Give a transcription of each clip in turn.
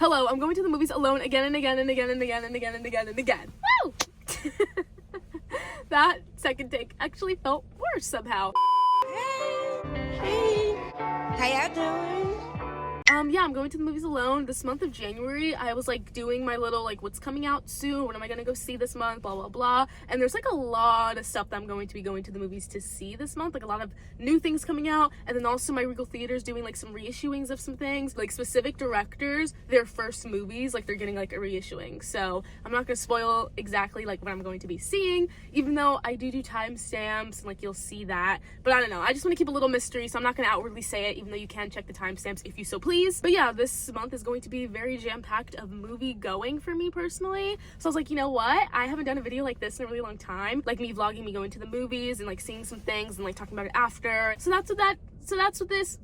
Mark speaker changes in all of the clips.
Speaker 1: Hello, I'm going to the movies alone again and again and again and again and again and again and again. Woo! That second take actually felt worse somehow.
Speaker 2: Hey, how y'all doing?
Speaker 1: Yeah, I'm going to the movies alone. This month of January, I was like doing my little like what's coming out soon, what am I gonna go see this month, blah blah blah. And there's like a lot of stuff that I'm going to be going to the movies to see this month, like a lot of new things coming out. And then also my Regal Theater's doing like some reissuings of some things, like specific directors, their first movies, like they're getting like a reissuing. So I'm not gonna spoil exactly like what I'm going to be seeing, even though I do timestamps and like you'll see that. But I don't know, I just want to keep a little mystery, so I'm not gonna outwardly say it, even though you can check the timestamps if you so please. But yeah, this month is going to be very jam-packed of movie going for me personally. So I was like, you know what? I haven't done a video like this in a really long time. Like me vlogging me going to the movies and like seeing some things and like talking about it after. So that's what this is.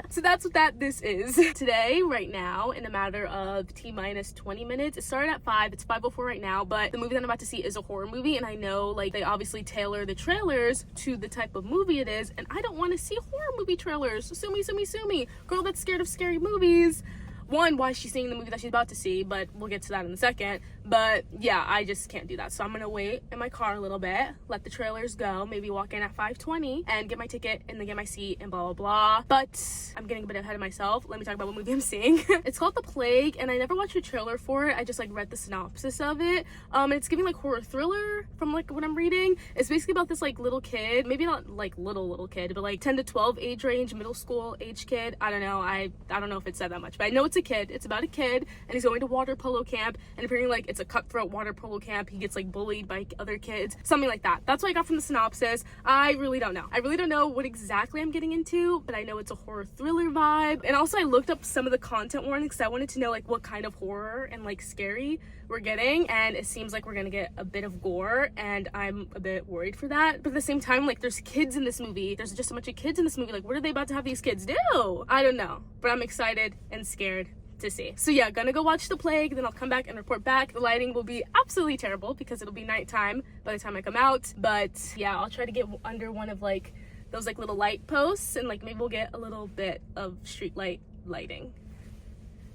Speaker 1: So that's what this is. Today, right now, in a matter of T-minus 20 minutes, it started at 5, it's 5:04 right now, but the movie that I'm about to see is a horror movie, and I know, like, they obviously tailor the trailers to the type of movie it is, and I don't want to see horror movie trailers. Sue me. Girl that's scared of scary movies. One, why is she seeing the movie that she's about to see, but we'll get to that in a second. But yeah, I just can't do that. So I'm gonna wait in my car a little bit, let the trailers go, maybe walk in at 5:20 and get my ticket and then get my seat and blah blah blah. But I'm getting a bit ahead of myself. Let me talk about what movie I'm seeing. It's called The Plague, and I never watched a trailer for it. I just like read the synopsis of it. It's giving like horror thriller from like what I'm reading. It's basically about this like little kid, maybe not like little kid, but like 10 to 12 age range, middle school age kid. I don't know. I don't know if it said that much, but I know it's a kid. It's about a kid, and he's going to water polo camp, and apparently like it's a cutthroat water polo camp. He gets like bullied by other kids, something like that. That's what I got from the synopsis. I really don't know what exactly I'm getting into, but I know it's a horror thriller vibe. And also I looked up some of the content warnings because I wanted to know like what kind of horror and like scary we're getting, and it seems like we're gonna get a bit of gore, and I'm a bit worried for that. But at the same time, like there's kids in this movie, there's just a bunch of kids in this movie, like what are they about to have these kids do? I don't know, but I'm excited and scared to see. So yeah, gonna go watch The Plague, then I'll come back and report back. The lighting will be absolutely terrible because it'll be nighttime by the time I come out, but yeah, I'll try to get under one of like those like little light posts, and like maybe we'll get a little bit of street lighting.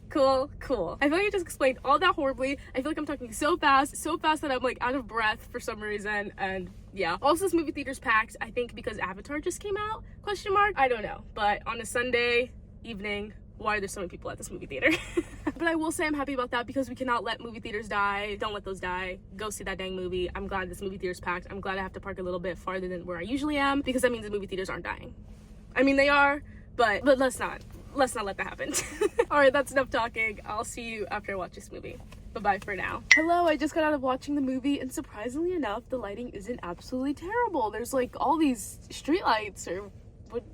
Speaker 1: Cool. I feel like I just explained all that horribly. I feel like I'm talking so fast that I'm like out of breath for some reason, and yeah. Also, this movie theater's packed, I think because Avatar just came out, ? I don't know, but on a Sunday evening, why are there so many people at this movie theater? But I will say I'm happy about that because we cannot let movie theaters die. Don't let those die. Go see that dang movie. I'm glad this movie theater's packed. I'm glad I have to park a little bit farther than where I usually am, because that means the movie theaters aren't dying. I mean, they are, but let's not let that happen. All right, that's enough talking. I'll see you after I watch this movie. Bye-bye for now. Hello, I just got out of watching the movie, and surprisingly enough, the lighting isn't absolutely terrible. There's like all these street lights, or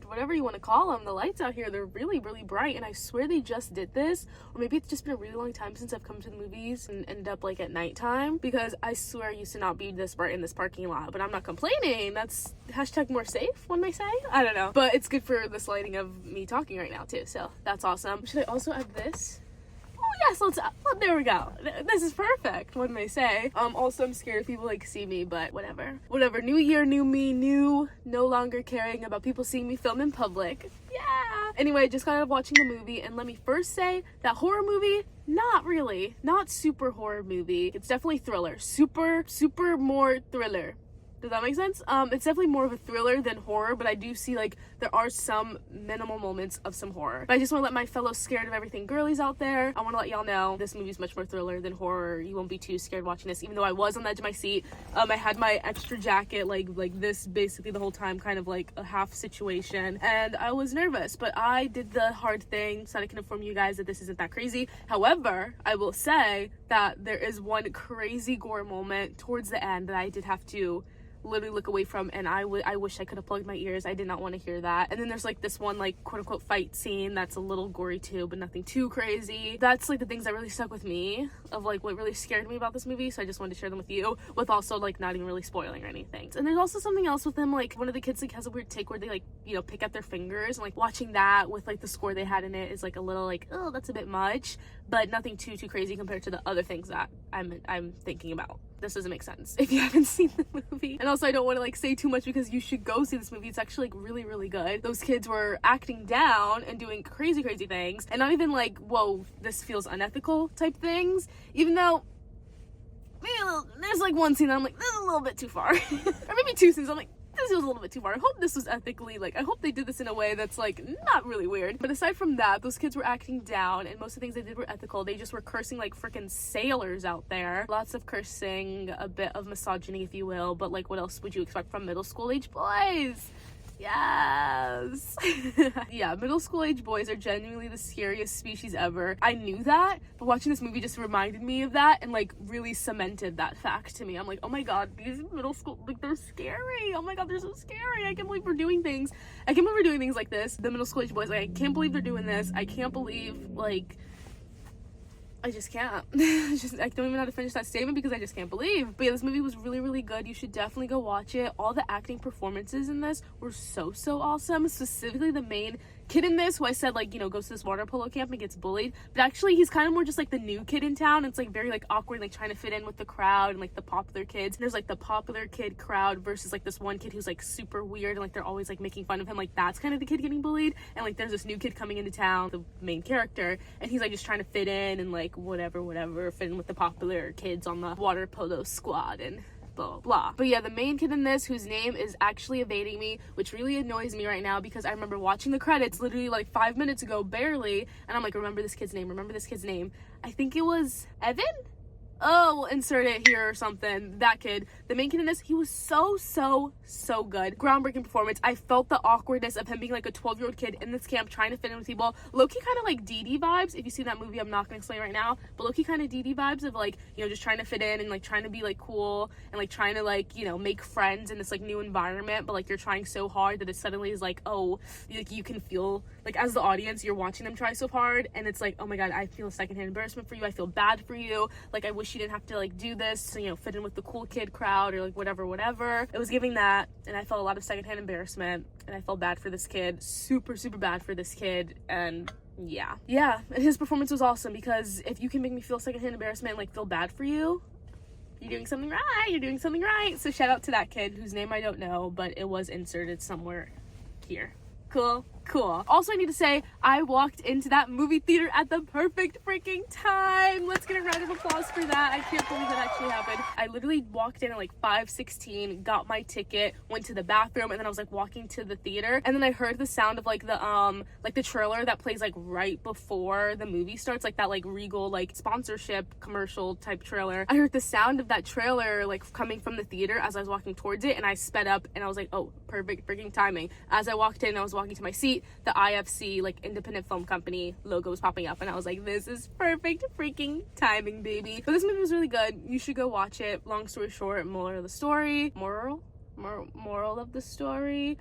Speaker 1: whatever you want to call them. The lights out here, they're really bright, and I swear they just did this, or maybe it's just been a really long time since I've come to the movies and ended up like at nighttime, because I swear it used to not be this bright in this parking lot. But I'm not complaining. That's hashtag more safe, one may say. I don't know, but it's good for this lighting of me talking right now too, so that's awesome. Should I also add this? Yes, there we go. This is perfect, one may say. Also, I'm scared if people like see me, but whatever. New year, new me, no longer caring about people seeing me film in public. Yeah. Anyway, just got out of watching the movie, and let me first say that horror movie, not super horror movie. It's definitely thriller, super more thriller. Does that make sense? It's definitely more of a thriller than horror, but I do see like there are some minimal moments of some horror. But I just want to let my fellow scared of everything girlies out there, I want to let y'all know this movie's much more thriller than horror. You won't be too scared watching this, even though I was on the edge of my seat. I had my extra jacket like this basically the whole time, kind of like a half situation, and I was nervous, but I did the hard thing so that I can inform you guys that this isn't that crazy. However, I will say that there is one crazy gore moment towards the end that I did have to literally look away from, and I wish I could have plugged my ears. I did not want to hear that. And then there's like this one like quote unquote fight scene that's a little gory too, but nothing too crazy. That's like the things that really stuck with me of like what really scared me about this movie, so I just wanted to share them with you, with also like not even really spoiling or anything. And there's also something else with them, like one of the kids like has a weird tick where they like, you know, pick at their fingers, and like watching that with like the score they had in it is like a little like, oh, that's a bit much, but nothing too crazy compared to the other things that I'm thinking about. This doesn't make sense if you haven't seen the movie. And also I don't want to like say too much because you should go see this movie. It's actually like really, really good. Those kids were acting down and doing crazy things, and not even like, whoa, this feels unethical type things, even though there's like one scene that I'm like, this is a little bit too far. Or maybe two scenes I'm like, this feels a little bit too far. I hope this was ethically, like, I hope they did this in a way that's like not really weird. But aside from that, those kids were acting down, and most of the things they did were ethical. They just were cursing like freaking sailors out there. Lots of cursing, a bit of misogyny, if you will, but like, what else would you expect from middle school age boys? Yes. Yeah, middle school age boys are genuinely the scariest species ever. I knew that, but watching this movie just reminded me of that and like really cemented that fact to me. I'm like, oh my god, these middle school, like, they're scary. Oh my god, they're so scary. I can't believe we're doing things. I can't believe we're doing things like this. The middle school age boys, like, I can't believe they're doing this. I can't believe, like, I just can't. I don't even know how to finish that statement because I just can't believe. But yeah, this movie was really, really good. You should definitely go watch it. All the acting performances in this were so awesome. Specifically the main kid in this, who I said, like, you know, goes to this water polo camp and gets bullied, but actually he's kind of more just like the new kid in town. It's like very like awkward, like trying to fit in with the crowd and like the popular kids. And there's like the popular kid crowd versus like this one kid who's like super weird and like they're always like making fun of him. Like that's kind of the kid getting bullied. And like there's this new kid coming into town, the main character, and he's like just trying to fit in and like whatever, fit in with the popular kids on the water polo squad and blah blah. But yeah, the main kid in this, whose name is actually evading me, which really annoys me right now because I remember watching the credits literally like 5 minutes ago, barely, and I'm like, remember this kid's name. I think it was Evan. Oh, we'll insert it here or something. That kid, the main kid in this, he was so good. Groundbreaking performance. I felt the awkwardness of him being like a 12-year-old kid in this camp trying to fit in with people. Low-key kind of like Dee Dee vibes. If you see that movie, I'm not gonna explain right now, but low-key kind of Dee Dee vibes of like, you know, just trying to fit in and like trying to be like cool and like trying to like, you know, make friends in this like new environment, but like you're trying so hard that it suddenly is like, oh, like you can feel like as the audience you're watching them try so hard, and it's like, oh my god, I feel secondhand embarrassment for you. I feel bad for you. Like I wish you didn't have to like do this to, you know, fit in with the cool kid crowd or like whatever. It was giving that, and I felt a lot of secondhand embarrassment, and I felt bad for this kid, super bad for this kid. And yeah, and his performance was awesome because if you can make me feel secondhand embarrassment and like feel bad for you, you're doing something right. So shout out to that kid whose name I don't know, but it was inserted somewhere here. Cool. Also, I need to say, I walked into that movie theater at the perfect freaking time. Let's get a round of applause for that. I can't believe that actually happened. I literally walked in at like 5:16, got my ticket, went to the bathroom, and then I was like walking to the theater, and then I heard the sound of like the trailer that plays like right before the movie starts, like that like Regal like sponsorship commercial type trailer. I heard the sound of that trailer like coming from the theater as I was walking towards it, and I sped up and I was like, oh, perfect freaking timing. As I walked in, I was walking to my seat, the IFC, like independent film company logo was popping up, and I was like, this is perfect freaking timing, baby. But this movie was really good. You should go watch it. Long story short, moral of the story,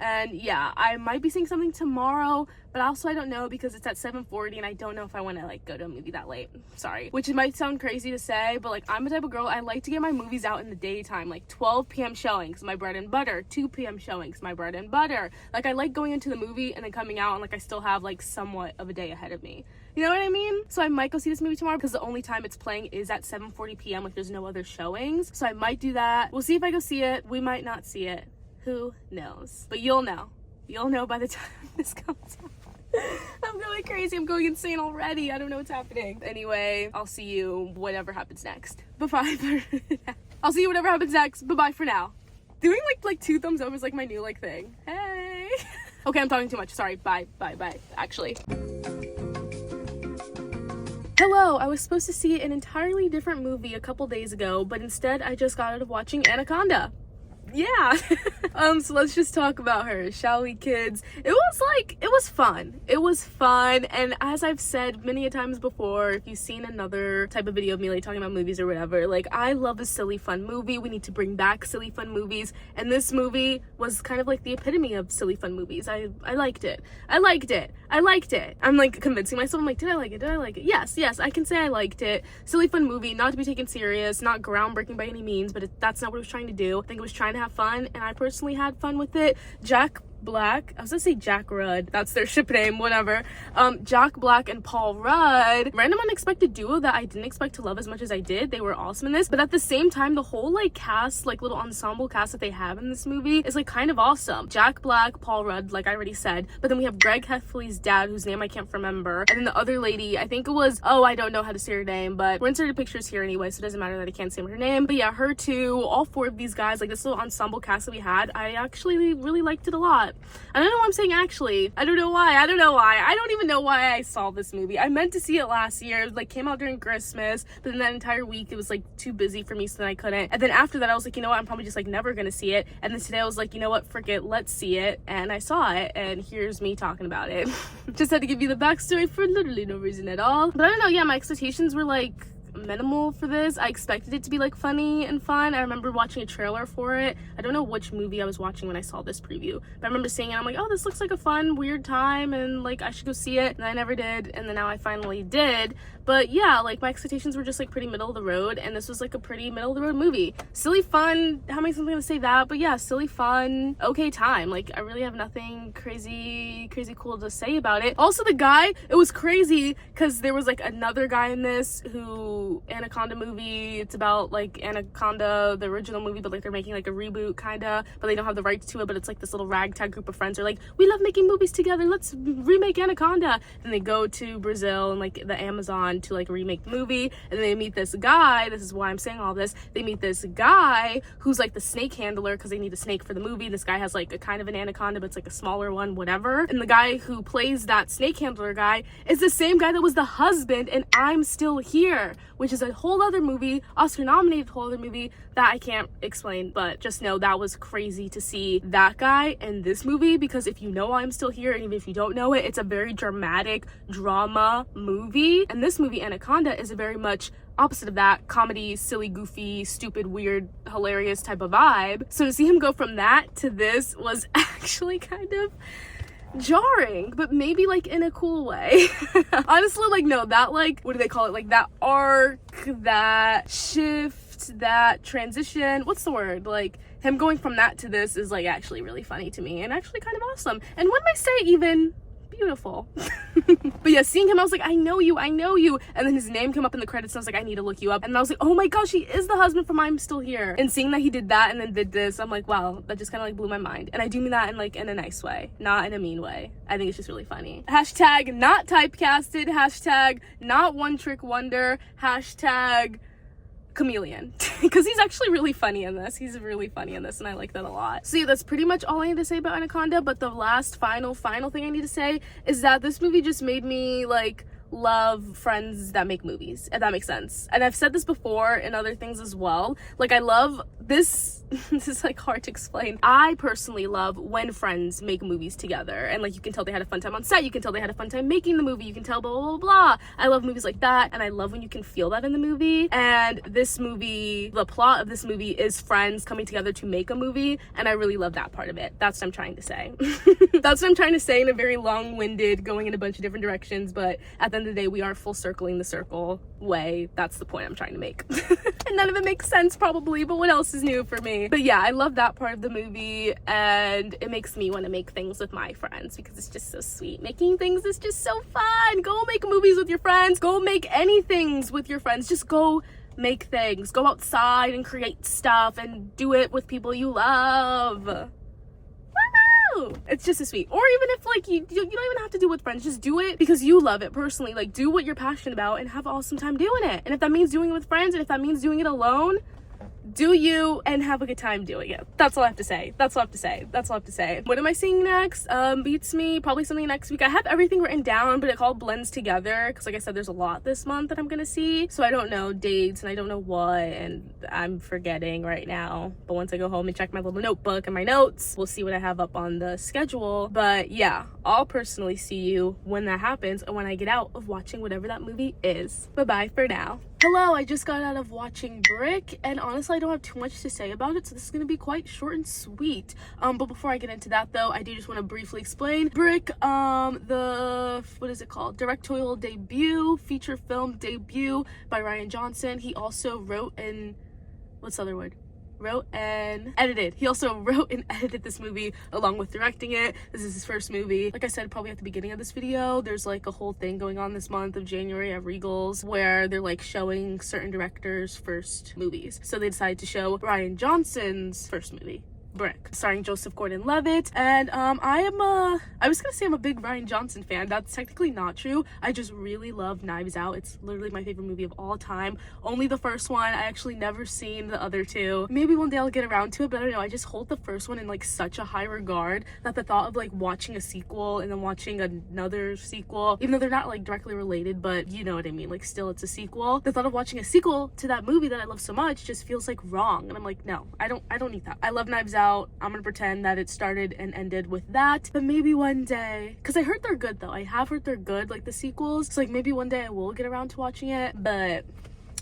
Speaker 1: and yeah, I might be seeing something tomorrow, but also I don't know because it's at 7:40 and I don't know if I want to like go to a movie that late. Sorry, which might sound crazy to say, but like I'm the type of girl, I like to get my movies out in the daytime, like 12 p.m. showings, my bread and butter, 2 p.m. showings, my bread and butter. Like I like going into the movie and then coming out and like I still have like somewhat of a day ahead of me. You know what I mean? So I might go see this movie tomorrow because the only time it's playing is at 7:40 p.m. Like there's no other showings. So I might do that. We'll see if I go see it. We might not see it. Who knows? But you'll know. You'll know by the time this comes out. I'm going crazy. I'm going insane already. I don't know what's happening. Anyway, I'll see you whatever happens next. Bye-bye for now. I'll see you whatever happens next. Bye-bye for now. Doing like 2 thumbs up is like my new like thing. Hey. Okay, I'm talking too much. Sorry. Bye. Actually. Hello, I was supposed to see an entirely different movie a couple days ago, but instead I just got out of watching Anaconda. Yeah. So let's just talk about her, shall we, kids? It was fun, and as I've said many a times before, if you've seen another type of video of me like talking about movies or whatever, like I love a silly fun movie. We need to bring back silly fun movies, and this movie was kind of like the epitome of silly fun movies. I liked it. I'm like convincing myself, I'm like, did I like it? Yes, I can say I liked it. Silly fun movie, not to be taken serious, not groundbreaking by any means, but that's not what it was trying to do. I think it was trying to have fun, and I personally had fun with it. Jack Black, I was gonna say Jack Rudd, that's their ship name, whatever. Jack Black and Paul Rudd, random unexpected duo that I didn't expect to love as much as I did. They were awesome in this, but at the same time, the whole like cast, like little ensemble cast that they have in this movie is like kind of awesome. Jack Black, Paul Rudd, like I already said, but then we have Greg Heffley's dad, whose name I can't remember, and then the other lady, I think it was, oh, I don't know how to say her name, but we're inserted pictures here anyway, so it doesn't matter that I can't say her name. But yeah, her too, all four of these guys, like this little ensemble cast that we had, I actually really liked it a lot. I don't know why I'm saying actually. I don't know why. I don't even know why I saw this movie. I meant to see it last year. It like came out during Christmas, but then that entire week it was like too busy for me, so then I couldn't. And then after that I was like, you know what, I'm probably just like never gonna see it. And then today I was like, you know what, frick it, let's see it. And I saw it, and here's me talking about it. Just had to give you the backstory for literally no reason at all. But I don't know, yeah, my expectations were like minimal for this. I expected it to be like funny and fun. I remember watching a trailer for it. I don't know which movie I was watching when I saw this preview, but I remember seeing it. I'm like, oh, this looks like a fun, weird time, and like I should go see it. And I never did, and then now I finally did. But yeah, like my expectations were just like pretty middle of the road, and this was like a pretty middle of the road movie. Silly fun, how many times am I gonna say that? But yeah, silly fun, okay time. Like I really have nothing crazy cool to say about it. Also the guy, it was crazy because there was like another guy in this who, Anaconda movie, it's about like Anaconda, the original movie, but like they're making like a reboot kinda, but they don't have the rights to it. But it's like this little ragtag group of friends are like, we love making movies together, let's remake Anaconda. And they go to Brazil and like the Amazon to like remake the movie, and then they meet this guy, this is why I'm saying all this, they meet this guy who's like the snake handler because they need a snake for the movie. This guy has like a kind of an anaconda, but it's like a smaller one, whatever. And the guy who plays that snake handler guy is the same guy that was the husband in I'm Still Here, which is a whole other movie, Oscar nominated whole other movie that I can't explain, but just know that was crazy to see that guy in this movie, because if you know I'm Still Here, and even if you don't know it, it's a very dramatic drama movie, and this movie Anaconda is a very much opposite of that, comedy, silly, goofy, stupid, weird, hilarious type of vibe. So to see him go from that to this was actually kind of jarring, but maybe like in a cool way. Honestly, like no, that like, what do they call it, like that arc, that shift, that transition, what's the word, like him going from that to this is like actually really funny to me and actually kind of awesome, and one might say even beautiful. But yeah, seeing him I was like, I know you, and then his name came up in the credits and I was like, I need to look you up, and I was like, oh my gosh, he is the husband from I'm Still Here. And seeing that he did that and then did this, I'm like, wow, that just kind of like blew my mind. And I do mean that in like in a nice way, not in a mean way. I think it's just really funny. Hashtag not typecasted, hashtag not one trick wonder, hashtag chameleon. Because he's actually really funny in this. He's really funny in this, and I like that a lot. So yeah, that's pretty much all I need to say about Anaconda. But the last final thing I need to say is that this movie just made me like love friends that make movies, if that makes sense. And I've said this before in other things as well, like I love this this is like hard to explain. I personally love when friends make movies together, and like you can tell they had a fun time on set, you can tell they had a fun time making the movie, you can tell blah blah blah. I love movies like that, and I love when you can feel that in the movie. And this movie, the plot of this movie is friends coming together to make a movie, and I really love that part of it. That's what I'm trying to say. That's what I'm trying to say in a very long-winded, going in a bunch of different directions, but at the end of the day we are full circling the circle way. That's the point I'm trying to make. And none of it makes sense probably, but what else is new for me? But yeah, I love that part of the movie, and it makes me want to make things with my friends because it's just so sweet. Making things is just so fun. Go make movies with your friends, go make anything with your friends, just go make things, go outside and create stuff and do it with people you love. It's just so sweet. Or even if like you don't even have to do it with friends, just do it because you love it personally. Like do what you're passionate about and have an awesome time doing it. And if that means doing it with friends, and if that means doing it alone, do you and have a good time doing it. That's all I have to say. What am I seeing next? Beats me, probably something next week. I have everything written down, but it all blends together because like I said, there's a lot this month that I'm gonna see, so I don't know dates and I don't know what, and I'm forgetting right now. But once I go home and check my little notebook and my notes, we'll see what I have up on the schedule. But yeah, I'll personally see you when that happens and when I get out of watching whatever that movie is. Bye bye for now. Hello, I just got out of watching Brick, and honestly I don't have too much to say about it, so this is going to be quite short and sweet. But before I get into that though, I do just want to briefly explain Brick, the, what is it called, directorial debut, feature film debut by Rian Johnson. He also wrote and, what's the other word? wrote and edited. He also wrote and edited this movie along with directing it. This is his first movie. Like I said probably at the beginning of this video, there's like a whole thing going on this month of January at Regals where they're like showing certain directors' first movies. So they decided to show Rian Johnson's first movie, Brick, starring Joseph Gordon-Levitt. And I was gonna say I'm a big Rian Johnson fan. That's technically not true. I just really love Knives Out. It's literally my favorite movie of all time. Only the first one. I actually never seen the other two. Maybe one day I'll get around to it, but I don't know. I just hold the first one in like such a high regard that the thought of like watching a sequel and then watching another sequel, even though they're not like directly related, but you know what I mean, like still it's a sequel. The thought of watching a sequel to that movie that I love so much just feels like wrong. And I'm like, no, I don't need that. I love Knives Out. I'm gonna pretend that it started and ended with that, but maybe one day, because I heard they're good though. I have heard they're good, like the sequels, so like maybe one day I will get around to watching it, but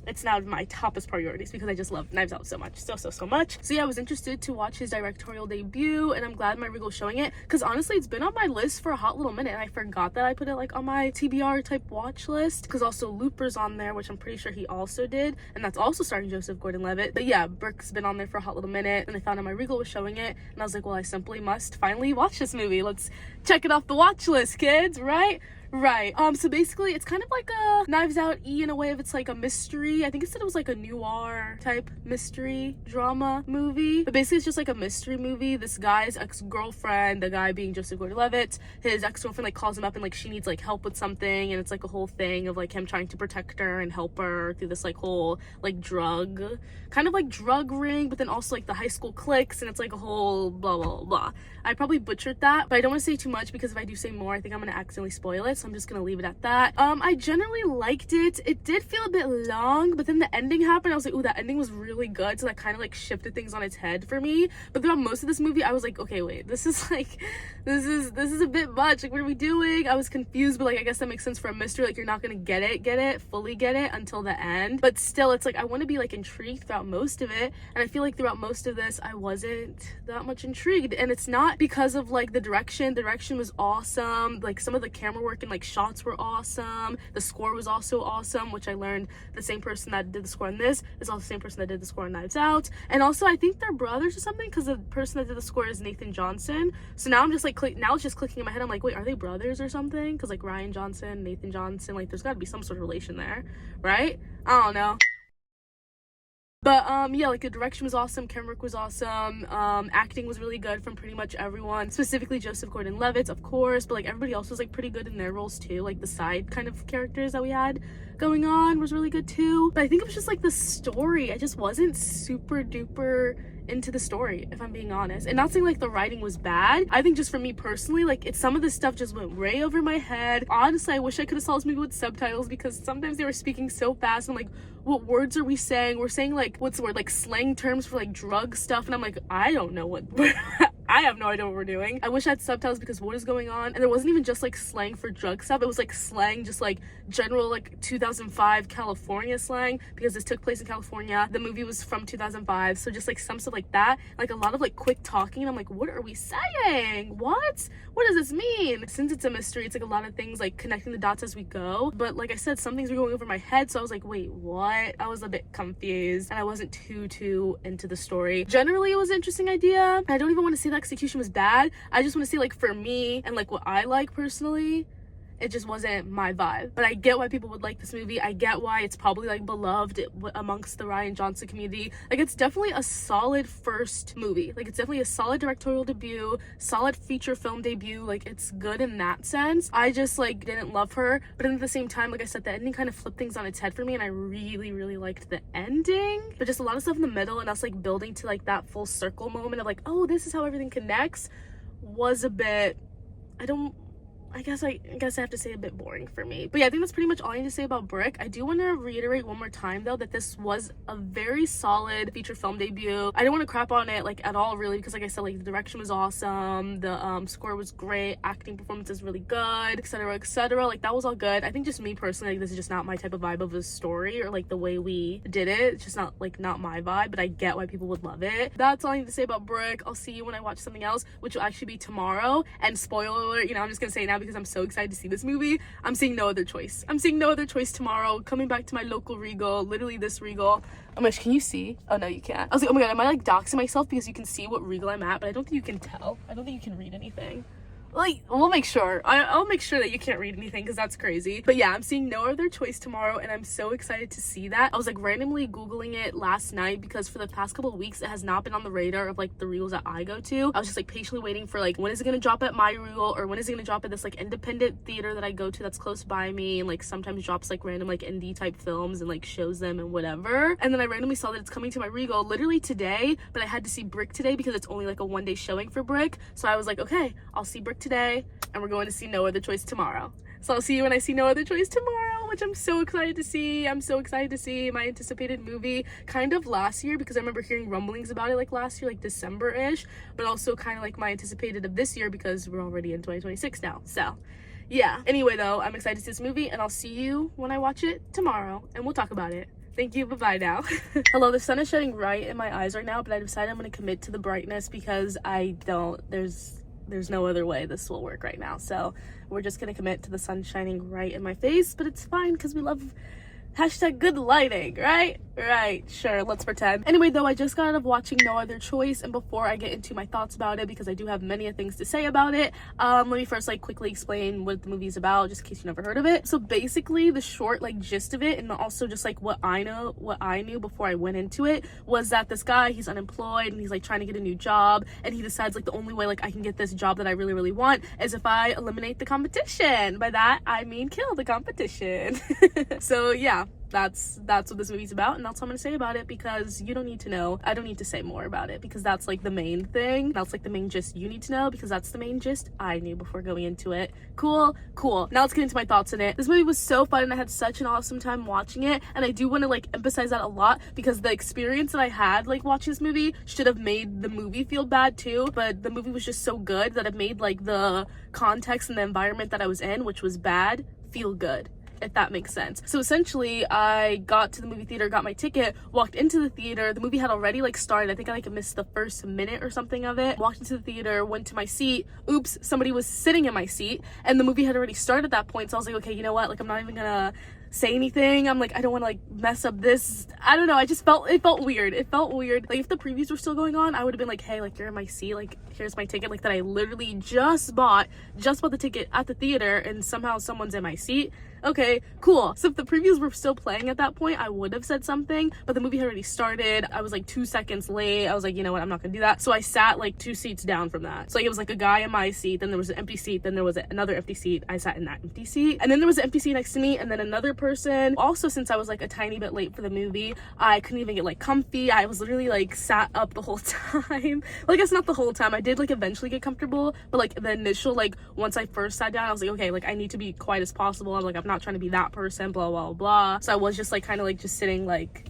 Speaker 1: it's not my toppest priorities because I just love Knives Out so much, so much. So yeah, I was interested to watch his directorial debut, and I'm glad my Regal's showing it, because honestly it's been on my list for a hot little minute, and I forgot that I put it like on my TBR type watch list, because also Looper's on there, which I'm pretty sure he also did, and that's also starring Joseph Gordon-Levitt. But yeah, Brick's been on there for a hot little minute, and I found out my Regal was showing it, and I was like, well, I simply must finally watch this movie. Let's check it off the watch list, kids, right? Right. So basically it's kind of like a Knives Out-y in a way of it's like a mystery. I think it said it was like a noir type mystery drama movie. But basically it's just like a mystery movie. This guy's ex-girlfriend, the guy being Joseph Gordon-Levitt, his ex-girlfriend like calls him up and like she needs like help with something, and it's like a whole thing of like him trying to protect her and help her through this like whole like drug ring, but then also like the high school cliques, and it's like a whole blah blah blah. I probably butchered that, but I don't want to say too much because if I do say more I think I'm gonna accidentally spoil it, so I'm just gonna leave it at that. I generally liked it. It did feel a bit long, but then the ending happened. I was like, ooh, that ending was really good, so that kind of like shifted things on its head for me. But throughout most of this movie I was like, okay, wait, this is a bit much. Like, what are we doing? I was confused, but like I guess that makes sense for a mystery. Like, you're not gonna fully get it until the end, but still it's like I want to be like intrigued throughout most of it, and I feel like throughout most of this I wasn't that much intrigued. And it's not because of like the direction was awesome, like some of the camera work and like shots were awesome, the score was also awesome, which I learned the same person that did the score on this is also the same person that did the score on Knives Out. And also I think they're brothers or something, because the person that did the score is Nathan Johnson. So now I'm just like now it's just clicking in my head. I'm like, wait, are they brothers or something? Because like Rian Johnson, Nathan Johnson, like there's got to be some sort of relation there, right? I don't know. But yeah, like the direction was awesome, camera work was awesome, acting was really good from pretty much everyone, specifically Joseph Gordon-Levitt, of course, but like everybody else was like pretty good in their roles too. Like the side kind of characters that we had going on was really good too. But I think it was just like the story, I just wasn't super duper into the story, if I'm being honest. And not saying like the writing was bad, I think just for me personally, like some of this stuff just went way over my head. Honestly, I wish I could have saw this movie with subtitles, because sometimes they were speaking so fast and like, what words are we saying? We're saying like, what's the word, like slang terms for like drug stuff, and I'm like, I don't know what I have no idea what we're doing. I wish I had subtitles, because what is going on? And there wasn't even just like slang for drug stuff, it was like slang, just like general like 2005 California slang, because this took place in California. The movie was from 2005, so just like some stuff like that, like a lot of like quick talking, and I'm like, what are we saying? What does this mean? Since it's a mystery, it's like a lot of things like connecting the dots as we go, but like I said, some things were going over my head, so I was like, wait, what? I was a bit confused, and I wasn't too into the story. Generally it was an interesting idea. I don't even want to say the execution was bad, I just want to say like for me and like what I like personally, it just wasn't my vibe. But I get why people would like this movie. I get why it's probably like beloved amongst the Rian Johnson community. Like it's definitely a solid first movie. Like it's definitely a solid directorial debut, solid feature film debut. Like it's good in that sense. I just like didn't love her, but at the same time, like I said, the ending kind of flipped things on its head for me, and I really liked the ending. But just a lot of stuff in the middle and us like building to like that full circle moment of like, oh, this is how everything connects, was a bit, I guess I have to say a bit boring for me. But yeah, I think that's pretty much all I need to say about Brick. I do want to reiterate one more time though that this was a very solid feature film debut. I don't want to crap on it like at all really, because like I said, like the direction was awesome, the score was great, acting performance is really good, etc, like that was all good. I think just me personally, like this is just not my type of vibe of a story, or like the way we did it. It's just not my vibe, but I get why people would love it. That's all I need to say about Brick. I'll see you when I watch something else, which will actually be tomorrow. And spoiler alert, you know, I'm just gonna say it now because I'm so excited to see this movie. I'm seeing No Other Choice. I'm seeing No Other Choice tomorrow, coming back to my local Regal, literally this Regal. Oh my gosh, can you see? Oh no, you can't. I was like, oh my god, am I like doxing myself because you can see what Regal I'm at, but I don't think you can tell. I don't think you can read anything. Like, we'll make sure. I'll make sure that you can't read anything because that's crazy. But yeah, I'm seeing No Other Choice tomorrow and I'm so excited to see that. I was like randomly Googling it last night because for the past couple of weeks, it has not been on the radar of like the Regals that I go to. I was just like patiently waiting for like, when is it going to drop at my Regal, or when is it going to drop at this like independent theater that I go to that's close by me, and like sometimes drops like random like indie type films and like shows them and whatever. And then I randomly saw that it's coming to my Regal literally today, but I had to see Brick today because it's only like a 1-day showing for Brick. So I was like, okay, I'll see Brick today and we're going to see No Other Choice tomorrow. So I'll see you when I see No Other Choice tomorrow, which I'm so excited to see. I'm so excited to see my anticipated movie kind of last year, because I remember hearing rumblings about it like last year, like December-ish, but also kind of like my anticipated of this year because we're already in 2026 now. So yeah, anyway though, I'm excited to see this movie and I'll see you when I watch it tomorrow and we'll talk about it. Thank you, bye-bye now. Hello, the sun is shining right in my eyes right now, but I decided I'm going to commit to the brightness because there's no other way this will work right now. So we're just gonna commit to the sun shining right in my face, but it's fine because we love #good lighting, right? Right, sure, let's pretend. Anyway though, I just got out of watching No Other Choice, and before I get into my thoughts about it, because I do have many things to say about it, let me first like quickly explain what the movie is about, just in case you never heard of it. So basically the short like gist of it, and also just like what I knew before I went into it, was that this guy, he's unemployed and he's like trying to get a new job, and he decides like the only way like I can get this job that I really really want is if I eliminate the competition. By that I mean kill the competition. So yeah, that's what this movie's about, and that's what I'm gonna say about it, because you don't need to know. I don't need to say more about it because that's like the main thing. That's like the main gist you need to know, because that's the main gist I knew before going into it. Cool. Now let's get into my thoughts on it. This movie was so fun and I had such an awesome time watching it, and I do want to like emphasize that a lot, because the experience that I had like watching this movie should have made the movie feel bad too, but the movie was just so good that it made like the context and the environment that I was in, which was bad, feel good, if that makes sense. So essentially I got to the movie theater, got my ticket, walked into the theater. The movie had already like started. I think I like missed the first minute or something of it. Walked into the theater, went to my seat. Oops, somebody was sitting in my seat and the movie had already started at that point. So I was like, okay, you know what? Like, I'm not even gonna say anything. I'm like, I don't want to like mess up this. I don't know. It felt weird. It felt weird. Like if the previews were still going on, I would have been like, hey, like you're in my seat. Like here's my ticket. Like that I literally just bought the ticket at the theater and somehow someone's in my seat. Okay, cool. So if the previews were still playing at that point, I would have said something, but the movie had already started. I was like 2 seconds late. I was like, you know what, I'm not gonna do that. So I sat like 2 seats down from that. So like it was like a guy in my seat, then there was an empty seat, then there was another empty seat. I sat in that empty seat, and then there was an empty seat next to me, and then another person. Also, since I was like a tiny bit late for the movie, I couldn't even get like comfy. I was literally like sat up the whole time. Well, I guess not the whole time. I did like eventually get comfortable, but like the initial, like once I first sat down, I was like, okay, like I need to be quiet as possible. I'm like, I'm not trying to be that person, blah blah blah. So I was just like kind of like just sitting like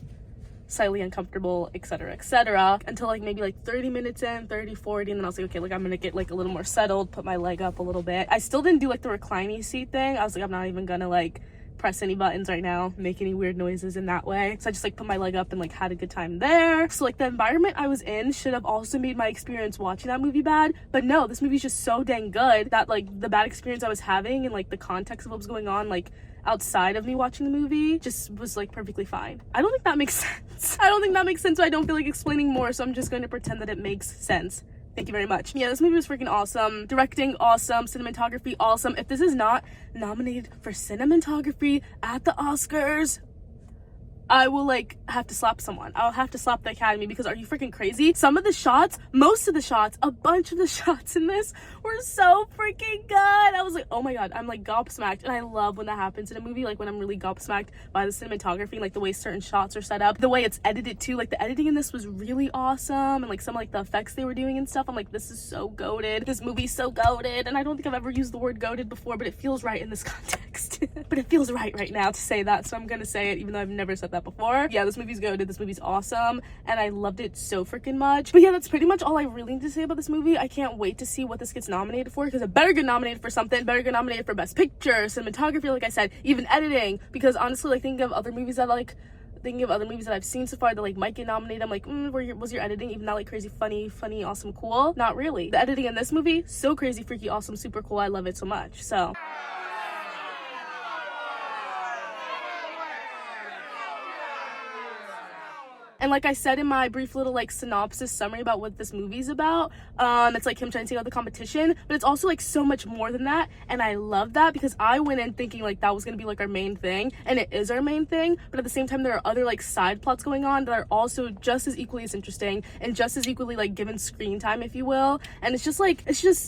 Speaker 1: slightly uncomfortable, etc until like maybe like 30 minutes in, 30, 40, and then I was like, okay, like I'm gonna get like a little more settled, put my leg up a little bit. I still didn't do like the reclining seat thing. I was like, I'm not even gonna like press any buttons right now, make any weird noises in that way. So I just like put my leg up and like had a good time there. So like the environment I was in should have also made my experience watching that movie bad, but no, this movie's just so dang good that like the bad experience I was having and like the context of what was going on like outside of me watching the movie just was like perfectly fine. I don't think that makes sense. I don't think that makes sense, so I don't feel like explaining more, so I'm just going to pretend that it makes sense. Thank you very much. Yeah, this movie was freaking awesome. Directing, awesome. Cinematography, awesome. If this is not nominated for cinematography at the Oscars, I will like have to slap someone. I'll have to slap the Academy, because are you freaking crazy? Some of the shots, most of the shots, a bunch of the shots in this were so freaking good. I was like, oh my god, I'm like gobsmacked. And I love when that happens in a movie, like when I'm really gobsmacked by the cinematography, like the way certain shots are set up, the way it's edited too. Like the editing in this was really awesome, and like some like the effects they were doing and stuff. I'm like, this is so goated. This movie's so goated. And I don't think I've ever used the word goated before, but it feels right in this context. But it feels right now to say that, so I'm gonna say it even though I've never said that before. Yeah, this movie's goated. This movie's awesome, and I loved it so freaking much. But yeah, that's pretty much all I really need to say about this movie. I can't wait to see what this gets nominated for, because it better get nominated for something. Better get nominated for Best Picture, cinematography, like I said, even editing, because honestly, like thinking of other movies that like thinking of other movies that I've seen so far that like might get nominated. I'm like, was your editing even that like crazy, funny, awesome, cool? Not really. The editing in this movie, so crazy, freaky, awesome, super cool. I love it so much. So and like I said in my brief little like synopsis summary about what this movie's about, it's like him trying to take out the competition, but it's also like so much more than that, and I love that because I went in thinking like that was gonna be like our main thing, and it is our main thing, but at the same time there are other like side plots going on that are also just as equally as interesting and just as equally like given screen time, if you will. And it's just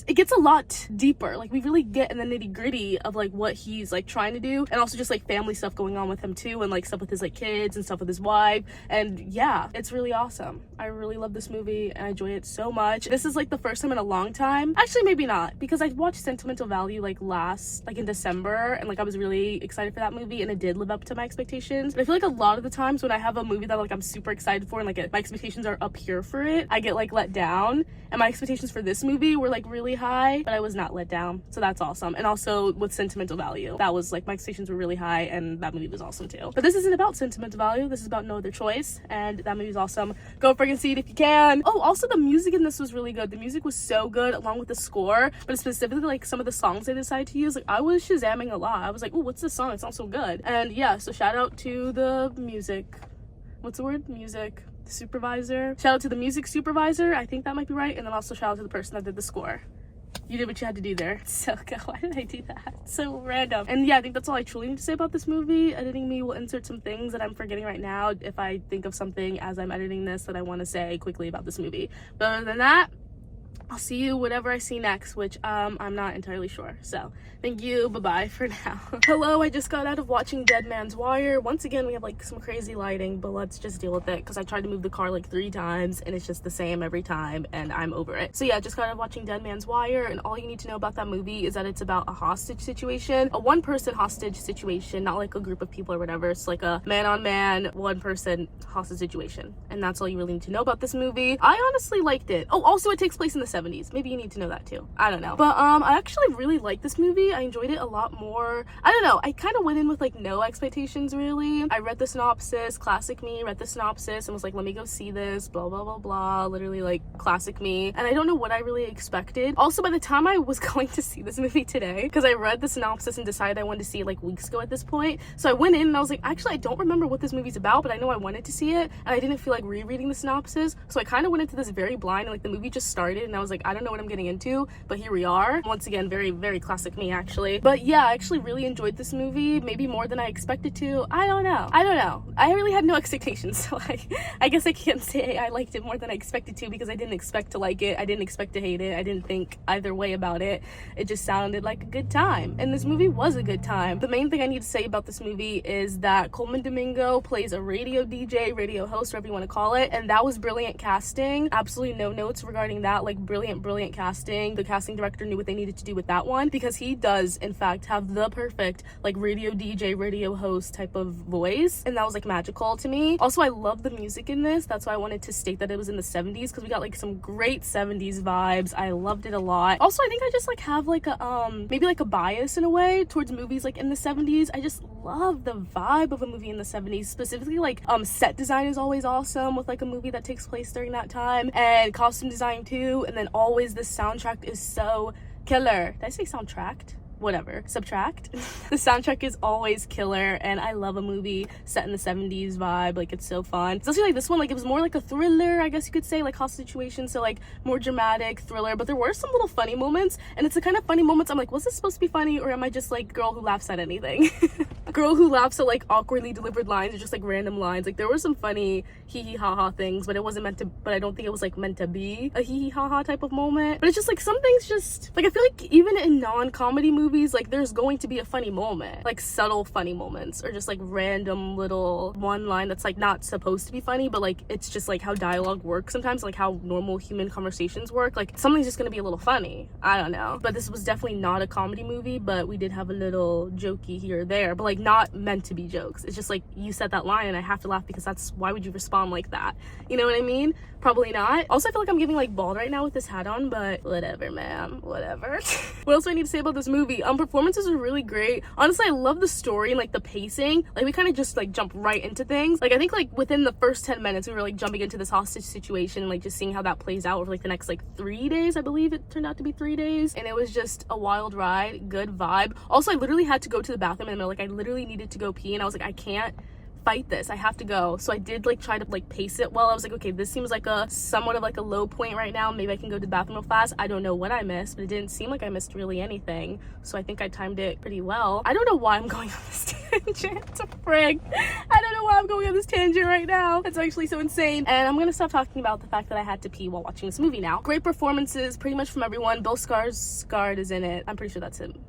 Speaker 1: it gets a lot deeper. Like we really get in the nitty-gritty of like what he's like trying to do, and also just like family stuff going on with him too, and like stuff with his like kids and stuff with his wife. And yeah, it's really awesome. I really love this movie and I enjoy it so much. This is like the first time in a long time, actually maybe not, because I watched Sentimental Value like in December, and like I was really excited for that movie and it did live up to my expectations. But I feel like a lot of the times when I have a movie that like I'm super excited for and like my expectations are up here for it, I get like let down. And my expectations for this movie were like really high, but I was not let down, so that's awesome. And also with Sentimental Value, that was like my expectations were really high and that movie was awesome too. But this isn't about Sentimental Value, this is about No Other Choice, and that movie's awesome. Go friggin' see it if you can. Oh, also the music in this was really good. The music was so good along with the score, but specifically like some of the songs they decided to use, like I was shazamming a lot. I was like, oh, what's this song? It sounds so good. And yeah, so shout out to the music, what's the word? Music supervisor. Shout out to the music supervisor, I think that might be right. And then also shout out to the person that did the score. You did what you had to do there. So good. Why did I do that? So random. And yeah, I think that's all I truly need to say about this movie. Editing me will insert some things that I'm forgetting right now if I think of something as I'm editing this that I want to say quickly about this movie. But other than that, I'll see you whatever I see next, which I'm not entirely sure. So thank you, bye-bye for now. Hello, I just got out of watching Dead Man's Wire. Once again, we have like some crazy lighting, but let's just deal with it because I tried to move the car like 3 times and it's just the same every time and I'm over it. So yeah, just got out of watching Dead Man's Wire, and all you need to know about that movie is that it's about a hostage situation, a one-person hostage situation, not like a group of people or whatever. It's like a man-on-man, one-person hostage situation, and that's all you really need to know about this movie. I honestly liked it. Oh, also it takes place in the 70s. Maybe you need to know that too. I don't know. But I actually really liked this movie. I enjoyed it a lot more. I don't know. I kind of went in with like no expectations really. I read the synopsis, classic me, read the synopsis and was like, let me go see this, blah, blah, blah, blah. Literally like classic me. And I don't know what I really expected. Also, by the time I was going to see this movie today, because I read the synopsis and decided I wanted to see it like weeks ago at this point. So I went in and I was like, actually, I don't remember what this movie's about, but I know I wanted to see it. And I didn't feel like rereading the synopsis. So I kind of went into this very blind, and like the movie just started and I was like, I don't know what I'm getting into, but here we are. Once again, very, very classic me actually. But yeah, I actually really enjoyed this movie, maybe more than I expected to. I don't know. I really had no expectations, so I guess I can't say I liked it more than I expected to because I didn't expect to like it. I didn't expect to hate it. I didn't think either way about it. It just sounded like a good time, and this movie was a good time. The main thing I need to say about this movie is that Colman Domingo plays a radio DJ, radio host, whatever you want to call it, and that was brilliant casting. Absolutely no notes regarding that. Like brilliant casting. The casting director knew what they needed to do with that one because he does in fact have the perfect like radio DJ, radio host type of voice, and that was like magical to me. Also, I love the music in this. That's why I wanted to state that it was in the 70s because we got like some great 70s vibes. I loved it a lot. Also, I think I just like have like a maybe like a bias in a way towards movies like in the 70s. I just love the vibe of a movie in the 70s. Specifically like set design is always awesome with like a movie that takes place during that time, and costume design too, and then always the soundtrack is so killer. Did I say soundtracked? Whatever, subtract. The soundtrack is always killer, and I love a movie set in the 70s vibe. Like it's so fun, especially like this one. Like it was more like a thriller, I guess you could say, like hostage situation, so like more dramatic thriller, but there were some little funny moments, and it's the kind of funny moments I'm like, was this supposed to be funny, or am I just like girl who laughs at anything? Girl who laughs at like awkwardly delivered lines or just like random lines. Like there were some funny hee hee ha ha things, but it wasn't meant to, but I don't think it was like meant to be a hee hee ha ha type of moment. But it's just like some things just like, I feel like even in non-comedy movies, like there's going to be a funny moment, like subtle funny moments, or just like random little one line that's like not supposed to be funny, but like it's just like how dialogue works sometimes, like how normal human conversations work. Like something's just gonna be a little funny. I don't know. But this was definitely not a comedy movie, but we did have a little jokey here or there, but like not meant to be jokes. It's just like, you said that line and I have to laugh because why would you respond like that? You know what I mean? Probably not. Also, I feel like I'm giving like bald right now with this hat on, but whatever, man, whatever. What else do I need to say about this movie? Performances are really great. Honestly, I love the story and like the pacing. Like, we kind of just like jump right into things. Like, I think like within the first 10 minutes we were like jumping into this hostage situation and like just seeing how that plays out over like the next like 3 days. I believe it turned out to be 3 days, and it was just a wild ride, good vibe. Also, I literally had to go to the bathroom and like I literally needed to go pee, and I was like, I can't fight this, I have to go. So I did like try to like pace it well. I was like, okay, this seems like a somewhat of like a low point right now, maybe I can go to the bathroom real fast. I don't know what I missed, but it didn't seem like I missed really anything, so I think I timed it pretty well. I don't know why I'm going on this tangent. It's a frig. I don't know why I'm going on this tangent right now. It's actually so insane. And I'm gonna stop talking about the fact that I had to pee while watching this movie now. Great performances pretty much from everyone. Bill Skarsgard is in it. I'm pretty sure that's him.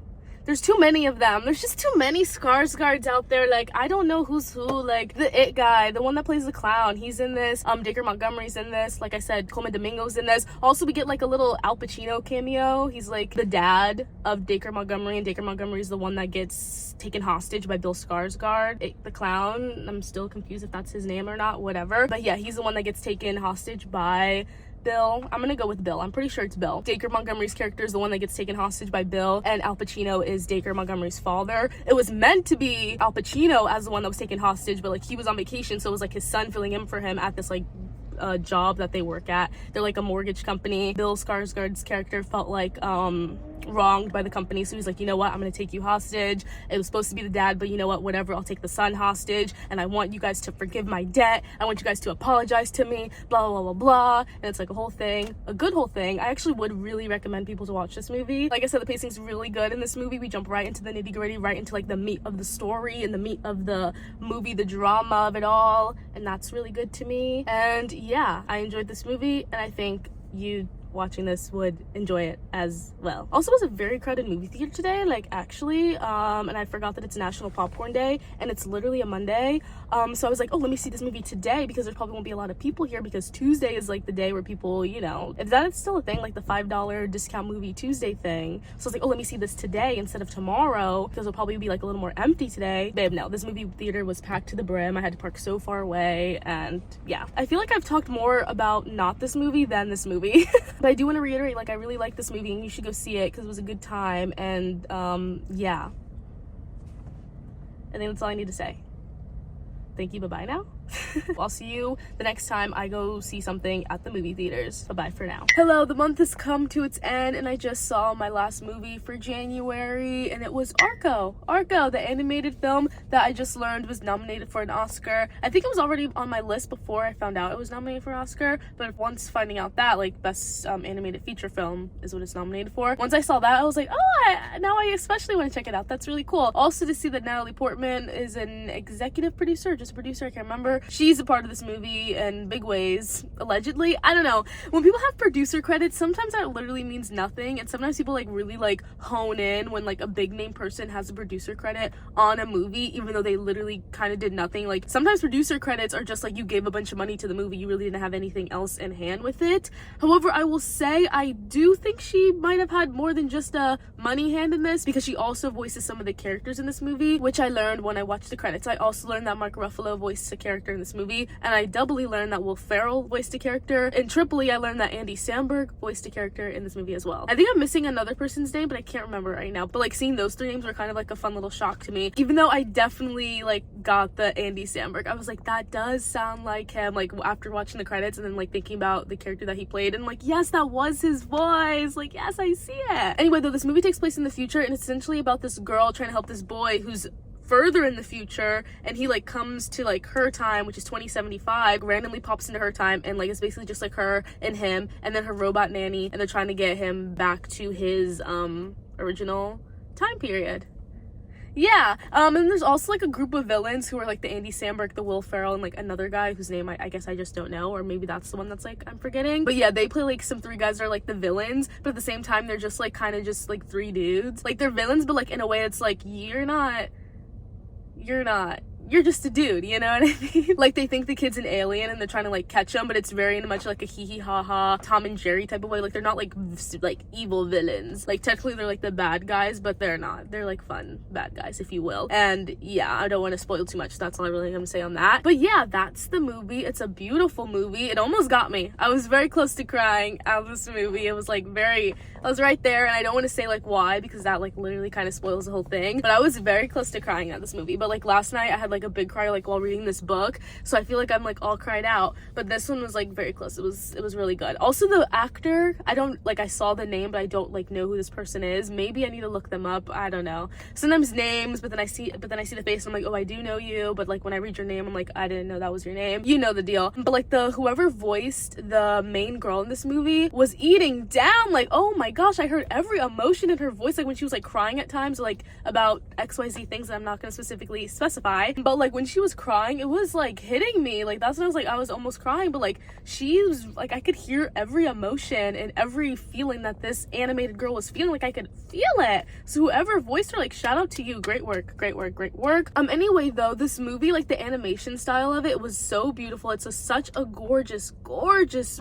Speaker 1: There's too many of them. There's just too many Skarsgaards out there. Like, I don't know who's who. Like, the it guy, the one that plays the clown, he's in this. Dacre Montgomery's in this. Like I said, Colman Domingo's in this. Also, we get like a little Al Pacino cameo. He's like the dad of Dacre Montgomery, and Dacre Montgomery's the one that gets taken hostage by Bill Skarsgard, the clown. I'm still confused if that's his name or not, whatever. But yeah, he's the one that gets taken hostage by Bill. I'm gonna go with Bill. I'm pretty sure it's Bill. Dacre Montgomery's character is the one that gets taken hostage by Bill, and Al Pacino is Dacre Montgomery's father. It was meant to be Al Pacino as the one that was taken hostage, but like he was on vacation, so it was like his son filling in for him at this like job that they work at. They're like a mortgage company. Bill Skarsgård's character felt like wronged by the company, so he's like, you know what, I'm gonna take you hostage. It was supposed to be the dad, but you know what, whatever, I'll take the son hostage, and I want you guys to forgive my debt. I want you guys to apologize to me, blah blah blah blah blah. And it's like a whole thing, a good whole thing. I actually would really recommend people to watch this movie. Like I said, the pacing's really good in this movie. We jump right into the nitty-gritty, right into like the meat of the story and the meat of the movie, the drama of it all, and that's really good to me. And yeah, I enjoyed this movie, and I think you watching this would enjoy it as well. Also, it was a very crowded movie theater today, like actually, and I forgot that it's National Popcorn Day and it's literally a Monday. So I was like, oh, let me see this movie today because there probably won't be a lot of people here, because Tuesday is like the day where people, you know, if that is still a thing, like the $5 discount movie Tuesday thing. So I was like, oh, let me see this today instead of tomorrow, because it'll probably be like a little more empty today. Babe, no, this movie theater was packed to the brim. I had to park so far away, and yeah, I feel like I've talked more about not this movie than this movie. But I do want to reiterate, like, I really like this movie and you should go see it because it was a good time. And yeah, I think that's all I need to say. Thank you, bye-bye now. I'll see you the next time I go see something at the movie theaters. Bye-bye for now. Hello, the month has come to its end and I just saw my last movie for January, and it was Arco, the animated film that I just learned was nominated for an Oscar. I think it was already on my list before I found out it was nominated for an Oscar, but once finding out that, like, best animated feature film is what it's nominated for, once I saw that, I was like, oh, now I especially want to check it out. That's really cool. Also, to see that Natalie Portman is an executive producer, just a producer, I can't remember. She's a part of this movie in big ways, allegedly. I don't know. When people have producer credits, sometimes that literally means nothing, and sometimes people like really like hone in when like a big name person has a producer credit on a movie, even though they literally kind of did nothing. Like, sometimes producer credits are just like you gave a bunch of money to the movie, you really didn't have anything else in hand with it. However, I will say I do think she might have had more than just a money hand in this, because she also voices some of the characters in this movie, which I learned when I watched the credits. I also learned that Mark Ruffalo voiced a character in this movie, and I doubly learned that Will Ferrell voiced a character. In triply, I learned that Andy Samberg voiced a character in this movie as well. I think I'm missing another person's name, but I can't remember right now. But like, seeing those three names were kind of like a fun little shock to me, even though I definitely like got the Andy Samberg. I was like, that does sound like him, like after watching the credits and then like thinking about the character that he played, and like, yes, that was his voice. Like, yes, I see it. Anyway, though, this movie takes place in the future, and it's essentially about this girl trying to help this boy who's further in the future, and he like comes to like her time, which is 2075, randomly pops into her time, and like it's basically just like her and him and then her robot nanny, and they're trying to get him back to his original time period. Yeah, and there's also like a group of villains who are like the Andy Samberg, the Will Ferrell, and like another guy whose name I guess I just don't know, or maybe that's the one that's like I'm forgetting. But yeah, they play like some three guys that are like the villains, but at the same time they're just like kind of just like three dudes. Like, they're villains, but like in a way it's like you're not you're just a dude, you know what I mean? Like, they think the kid's an alien and they're trying to like catch him, but it's very much like a hee hee ha ha Tom and Jerry type of way. Like, they're not like evil villains. Like, technically they're like the bad guys, but they're not. They're like fun bad guys, if you will. And yeah, I don't want to spoil too much. That's all I really am gonna say on that. But yeah, that's the movie. It's a beautiful movie. It almost got me. I was very close to crying out of this movie. It was like I was right there, and I don't want to say like why, because that like literally kind of spoils the whole thing, but I was very close to crying at this movie. But like last night I had like a big cry like while reading this book, so I feel like I'm like all cried out, but this one was like very close. It was really good. Also, the actor, I saw the name, but I don't like know who this person is. Maybe I need to look them up. I don't know. Sometimes names, but then I see the face and I'm like, oh, I do know you, but like when I read your name I'm like, I didn't know that was your name. You know the deal. But like whoever voiced the main girl in this movie was eating down. Like, oh my gosh, I heard every emotion in her voice, like when she was like crying at times, like about XYZ things that I'm not gonna specifically specify, but like when she was crying, it was like hitting me. Like, that's when I was almost crying. But like, she was like, I could hear every emotion and every feeling that this animated girl was feeling. Like, I could feel it. So whoever voiced her, like, shout out to you. Great work. Anyway though, this movie, like the animation style of it was so beautiful. It's such a gorgeous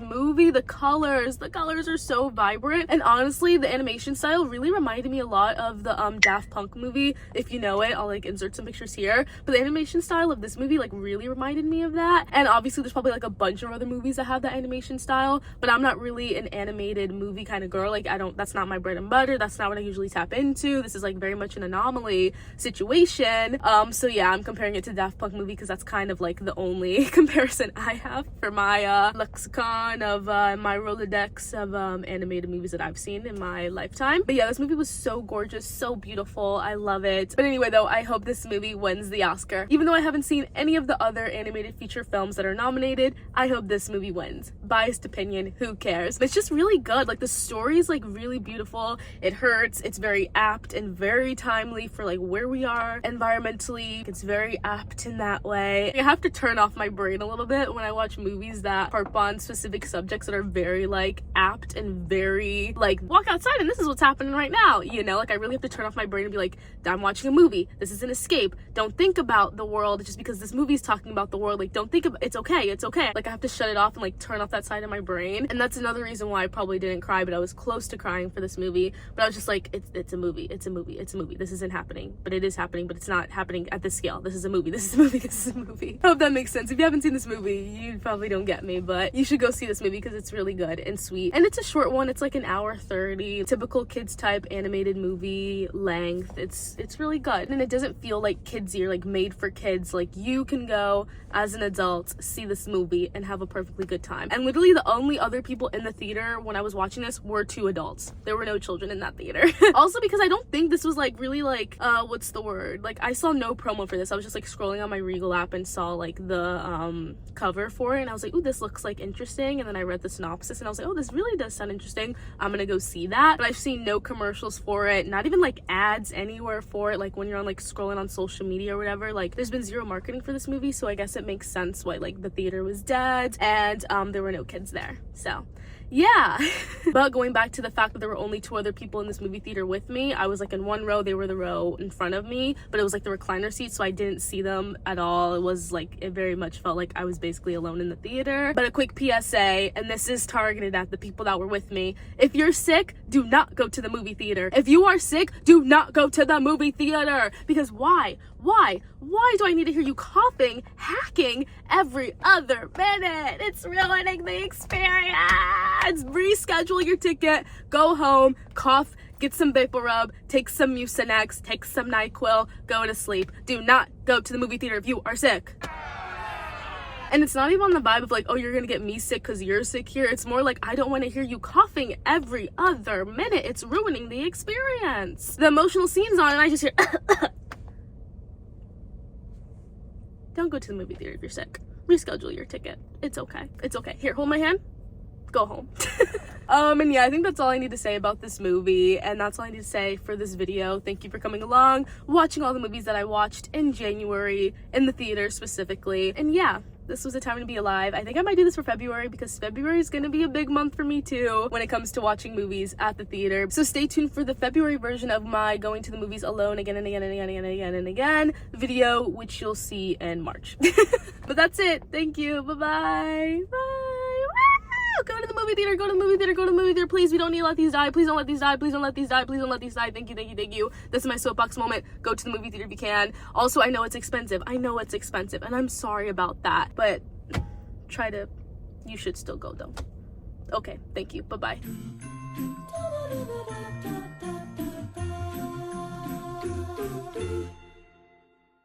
Speaker 1: movie. The colors are so vibrant, and honestly the animation style really reminded me a lot of the Daft Punk movie. If you know it, I'll like insert some pictures here, but the animation style of this movie like really reminded me of that. And obviously there's probably like a bunch of other movies that have that animation style, but I'm not really an animated movie kind of girl. Like, that's not my bread and butter. That's not what I usually tap into. This is like very much an anomaly situation. So yeah, I'm comparing it to Daft Punk movie because that's kind of like the only comparison I have for my lexicon of my Rolodex of animated movies that I've seen in my lifetime. But yeah, this movie was so gorgeous, so beautiful. I love it. But anyway though, I hope this movie wins the Oscar. Even though I haven't seen any of the other animated feature films that are nominated, I hope this movie wins. Biased opinion, who cares? But it's just really good. Like, the story is like really beautiful. It hurts. It's very apt and very timely for like where we are environmentally. It's very apt in that way. I have to turn off my brain a little bit when I watch movies that harp on specific subjects that are very like apt and very like, walk outside and this is what's happening right now, you know? Like, I really have to turn off my brain and be like, I'm watching a movie. This is an escape. Don't think about the world just because this movie's talking about the world. Like, don't think about it's okay. Like, I have to shut it off and like turn off that side of my brain. And that's another reason why I probably didn't cry, but I was close to crying for this movie. But I was just like, it's a movie. This isn't happening, but it is happening, but it's not happening at this scale. This is a movie. I hope that makes sense. If you haven't seen this movie, you probably don't get me, but you should go see this movie because it's really good and sweet. And it's a short one. It's like an hour 30, typical kids type animated movie length. It's really good, and it doesn't feel like kidsy or like made for kids. Like, you can go as an adult, see this movie and have a perfectly good time. And literally the only other people in the theater when I was watching this were 2 adults. There were no children in that theater. Also, because I don't think this was like really like what's the word, like, I saw no promo for this. I was just like scrolling on my Regal app and saw like the cover for it, and I was like, ooh, this looks like interesting. And then I read the synopsis and I was like, oh, this really does sound interesting. I'm gonna go see that. But I've seen no commercials for it, not even like ads anywhere for it. Like, when you're on like scrolling on social media or whatever, like, there's been zero marketing for this movie, so I guess it makes sense why like the theater was dead and there were no kids there. So yeah. But going back to the fact that there were only 2 other people in this movie theater with me, I was like in one row, they were the row in front of me, but it was like the recliner seat, so I didn't see them at all. It was like, it very much felt like I was basically alone in the theater. But a quick PSA, and this is targeted at the people that were with me: if you're sick, do not go to the movie theater. If you are sick, do not go to the movie theater. Because why do I need to hear you coughing, hacking every other minute? It's ruining the experience. Reschedule your ticket, go home, cough, get some Vapor Rub, take some Mucinex, take some NyQuil, go to sleep. Do not go to the movie theater if you are sick. And it's not even on the vibe of like, oh, you're gonna get me sick because you're sick here. It's more like, I don't want to hear you coughing every other minute. It's ruining the experience. The emotional scene's on and I just hear Don't go to the movie theater if you're sick. Reschedule your ticket. It's okay. Here, hold my hand. Go home. And yeah, I think that's all I need to say about this movie, and that's all I need to say for this video. Thank you for coming along, watching all the movies that I watched in January in the theater specifically. And yeah, This was a time to be alive. I think I might do this for February because February is gonna be a big month for me too when it comes to watching movies at the theater. So stay tuned for the February version of my going to the movies alone again and again and again and again and again video, which you'll see in March. But that's it. Thank you. Bye-bye. Bye. Woo! Go to the movie theater. Go to the movie theater. Go to the movie theater. Please, we don't need to let these die. Please don't let these die. Please don't let these die. Please don't let these die. Thank you, thank you, thank you. This is my soapbox moment. Go to the movie theater if you can. Also, I know it's expensive. I know it's expensive, and I'm sorry about that. But you should still go though. Okay, thank you. Bye-bye.